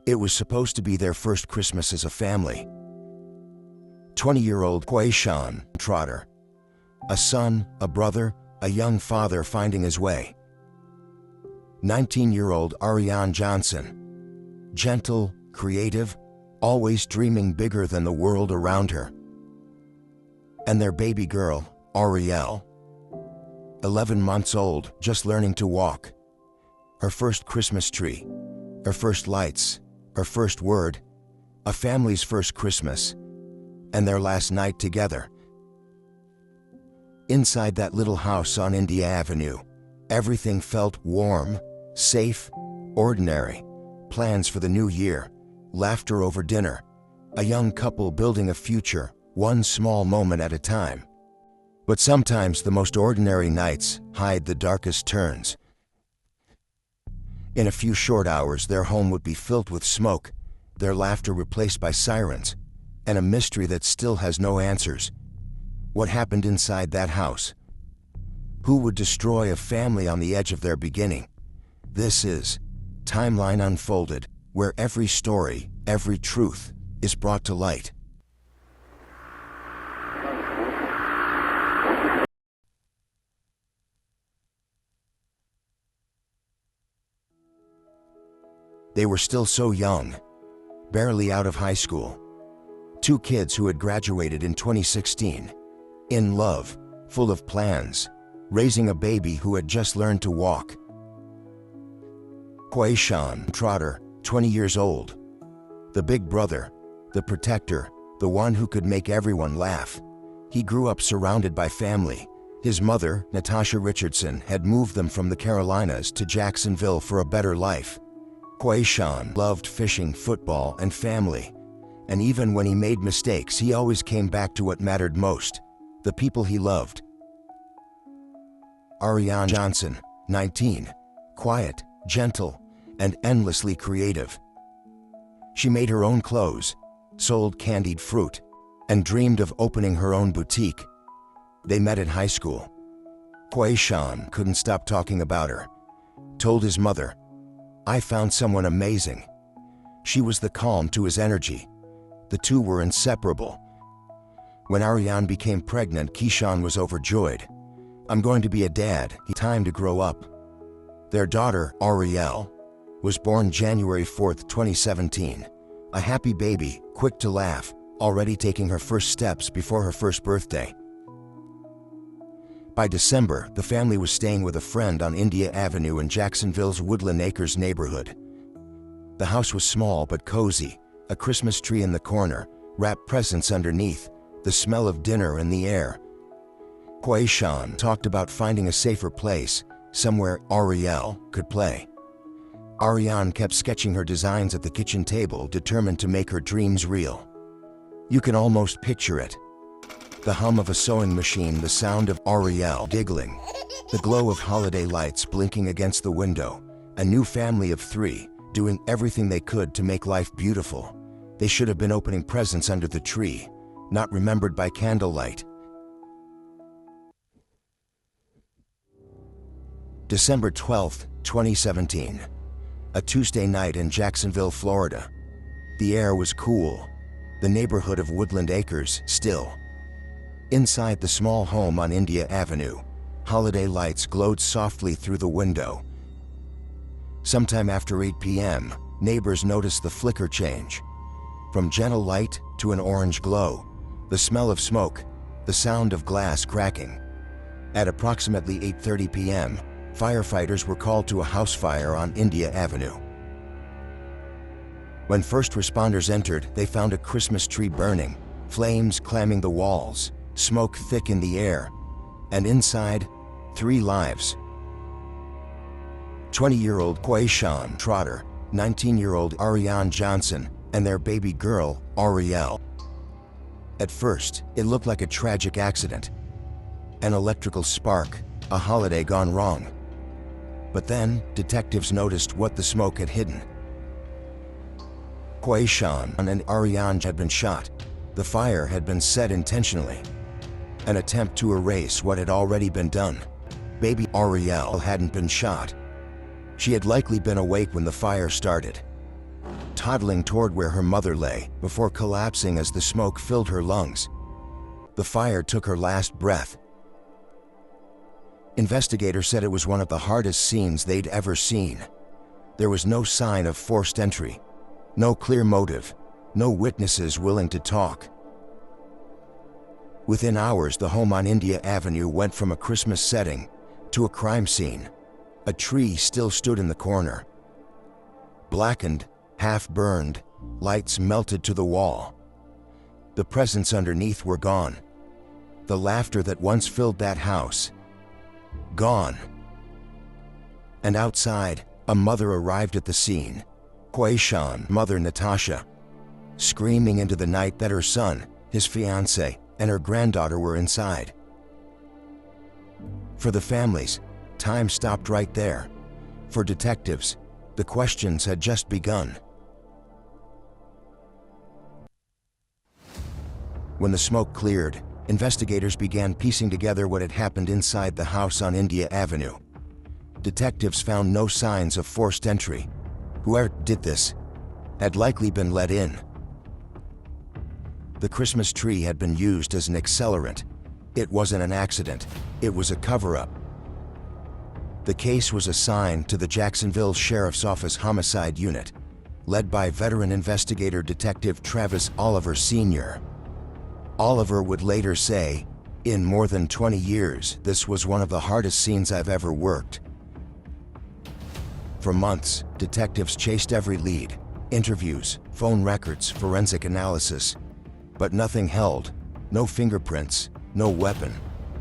It was supposed to be their first Christmas as a family. 20-year-old QuaSean Trotter. A son, a brother, a young father finding his way. 19-year-old Ariyan Johnson. Gentle, creative, always dreaming bigger than the world around her. And their baby girl, Arielle. 11 months old, just learning to walk. Her first Christmas tree, her first lights, her first word, a family's first Christmas, and their last night together. Inside that little house on India Avenue, everything felt warm, safe, ordinary. Plans for the new year, laughter over dinner, a young couple building a future, one small moment at a time. But sometimes the most ordinary nights hide the darkest turns. In a few short hours, their home would be filled with smoke, their laughter replaced by sirens, and a mystery that still has no answers. What happened inside that house? Who would destroy a family on the edge of their beginning? This is Timeline Unfolded, where every story, every truth, is brought to light. They were still so young, barely out of high school. Two kids who had graduated in 2016. In love, full of plans, raising a baby who had just learned to walk. QuaSean Trotter, 20 years old. The big brother, the protector, the one who could make everyone laugh. He grew up surrounded by family. His mother, Natasha Richardson, had moved them from the Carolinas to Jacksonville for a better life. QuaSean loved fishing, football, and family. And even when he made mistakes, he always came back to what mattered most, the people he loved. Ariyan Johnson, 19, quiet, gentle, and endlessly creative. She made her own clothes, sold candied fruit, and dreamed of opening her own boutique. They met in high school. QuaSean couldn't stop talking about her. Told his mother, "I found someone amazing." She was the calm to his energy. The two were inseparable. When Ariyan became pregnant, QuaSean was overjoyed. "I'm going to be a dad. Time to grow up." Their daughter, Arielle, was born January 4th, 2017. A happy baby, quick to laugh, already taking her first steps before her first birthday. By December, the family was staying with a friend on India Avenue in Jacksonville's Woodland Acres neighborhood. The house was small but cozy, a Christmas tree in the corner, wrapped presents underneath, the smell of dinner in the air. QuaSean talked about finding a safer place, somewhere Arielle could play. Ariyan kept sketching her designs at the kitchen table, determined to make her dreams real. You can almost picture it. The hum of a sewing machine, the sound of Arielle giggling, the glow of holiday lights blinking against the window, a new family of three, doing everything they could to make life beautiful. They should have been opening presents under the tree, not remembered by candlelight. December 12th, 2017. A Tuesday night in Jacksonville, Florida. The air was cool, the neighborhood of Woodland Acres still. Inside the small home on India Avenue, holiday lights glowed softly through the window. Sometime after 8 p.m., neighbors noticed the flicker change. From gentle light to an orange glow, the smell of smoke, the sound of glass cracking. At approximately 8:30 p.m., firefighters were called to a house fire on India Avenue. When first responders entered, they found a Christmas tree burning, flames clamming the walls, smoke thick in the air, and inside, 3 lives. 20-year-old QuaSean Trotter, 19-year-old Ariyan Johnson, and their baby girl, Arielle. At first, it looked like a tragic accident. An electrical spark, a holiday gone wrong. But then, detectives noticed what the smoke had hidden. QuaSean and Ariyan had been shot. The fire had been set intentionally. An attempt to erase what had already been done. Baby Arielle hadn't been shot. She had likely been awake when the fire started, toddling toward where her mother lay, before collapsing as the smoke filled her lungs. The fire took her last breath. Investigators said it was one of the hardest scenes they'd ever seen. There was no sign of forced entry, no clear motive, no witnesses willing to talk. Within hours, the home on India Avenue went from a Christmas setting to a crime scene. A tree still stood in the corner. Blackened, half-burned, lights melted to the wall. The presents underneath were gone. The laughter that once filled that house, gone. And outside, a mother arrived at the scene, QuaSean mother Natasha, screaming into the night that her son, his fiancée, and her granddaughter were inside. For the families, time stopped right there. For detectives, the questions had just begun. When the smoke cleared, investigators began piecing together what had happened inside the house on India Avenue. Detectives found no signs of forced entry. Whoever did this had likely been let in. The Christmas tree had been used as an accelerant. It wasn't an accident. It was a cover-up. The case was assigned to the Jacksonville Sheriff's Office Homicide Unit, led by veteran investigator Detective Travis Oliver Sr. Oliver would later say, "In more than 20 years, this was one of the hardest scenes I've ever worked." For months, detectives chased every lead: interviews, phone records, forensic analysis. But nothing held. No fingerprints, no weapon,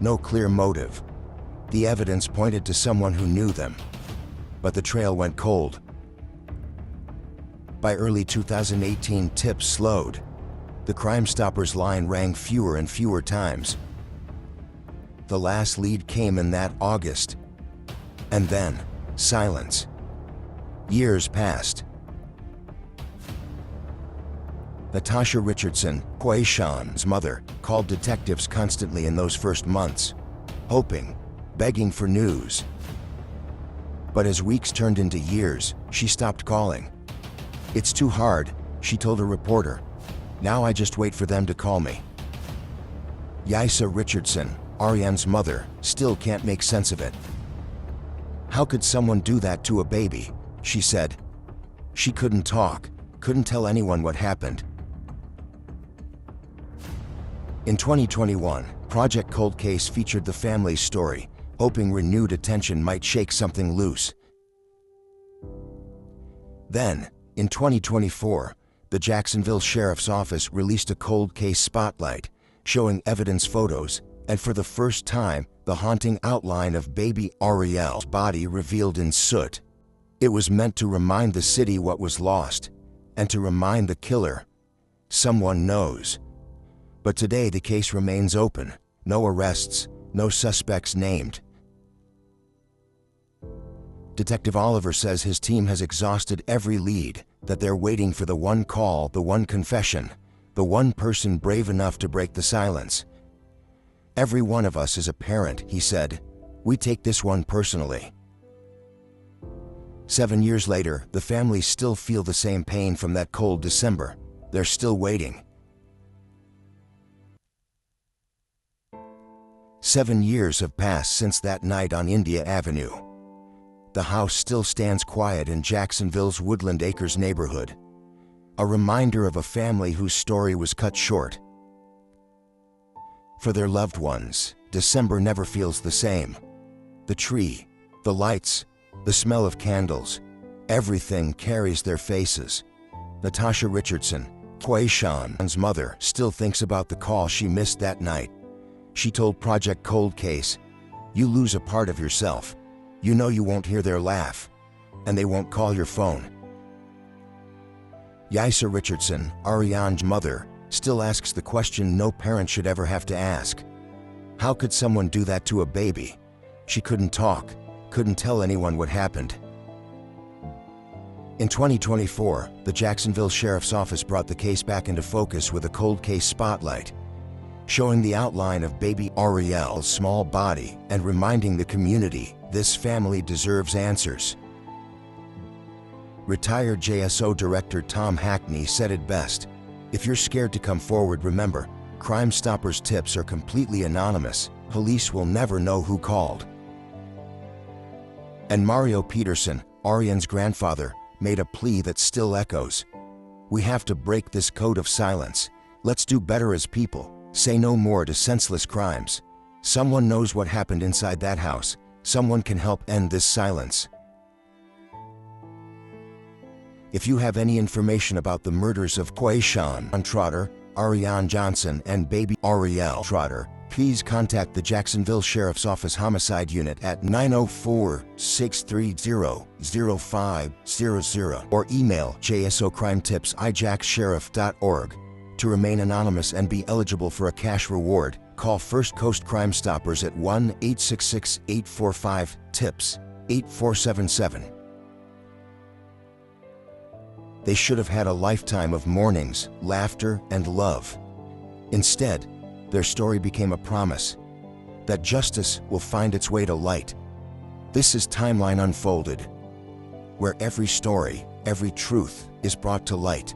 no clear motive. The evidence pointed to someone who knew them, but the trail went cold. By early 2018, tips slowed. The Crime Stoppers line rang fewer and fewer times. The last lead came in that August. And then, silence. Years passed. Natasha Richardson, QuaSean's mother, called detectives constantly in those first months, hoping, begging for news. But as weeks turned into years, she stopped calling. "It's too hard," she told a reporter. "Now I just wait for them to call me." Yaisa Richardson, Ariyan's mother, still can't make sense of it. "How could someone do that to a baby?" she said. She couldn't talk, couldn't tell anyone what happened. In 2021, Project Cold Case featured the family's story, hoping renewed attention might shake something loose. Then, in 2024, the Jacksonville Sheriff's Office released a cold case spotlight, showing evidence photos, and for the first time, the haunting outline of baby Arielle's body revealed in soot. It was meant to remind the city what was lost, and to remind the killer, someone knows. But today the case remains open. No arrests, no suspects named. Detective Oliver says his team has exhausted every lead, that they're waiting for the one call, the one confession, the one person brave enough to break the silence. "Every one of us is a parent," he said. "We take this one personally." 7 years later, the families still feel the same pain from that cold December. They're still waiting. 7 years have passed since that night on India Avenue. The house still stands quiet in Jacksonville's Woodland Acres neighborhood, a reminder of a family whose story was cut short. For their loved ones, December never feels the same. The tree, the lights, the smell of candles, everything carries their faces. Natasha Richardson, QuaSean's mother, still thinks about the call she missed that night. She told Project Cold Case, "You lose a part of yourself. You know you won't hear their laugh, and they won't call your phone." Yaisa Richardson, Ariyan's mother, still asks the question no parent should ever have to ask. How could someone do that to a baby? She couldn't talk, couldn't tell anyone what happened. In 2024, the Jacksonville Sheriff's Office brought the case back into focus with a cold case spotlight, showing the outline of baby Arielle's small body and reminding the community this family deserves answers. Retired JSO Director Tom Hackney said it best: "If you're scared to come forward, remember, Crime Stoppers tips are completely anonymous. Police will never know who called." And Mario Peterson, Ariyan's grandfather, made a plea that still echoes: "We have to break this code of silence. Let's do better as people. Say no more to senseless crimes. Someone knows what happened inside that house. Someone can help end this silence." If you have any information about the murders of QuaSean Trotter, Ariyan Johnson, and baby Arielle Trotter, please contact the Jacksonville Sheriff's Office Homicide Unit at 904-630-0500 or email jsocrimetips@jacksheriff.org. To remain anonymous and be eligible for a cash reward, call First Coast Crime Stoppers at 1-866-845-TIPS 8477. They should have had a lifetime of mornings, laughter, and love. Instead, their story became a promise that justice will find its way to light. This is Timeline Unfolded, where every story, every truth is brought to light.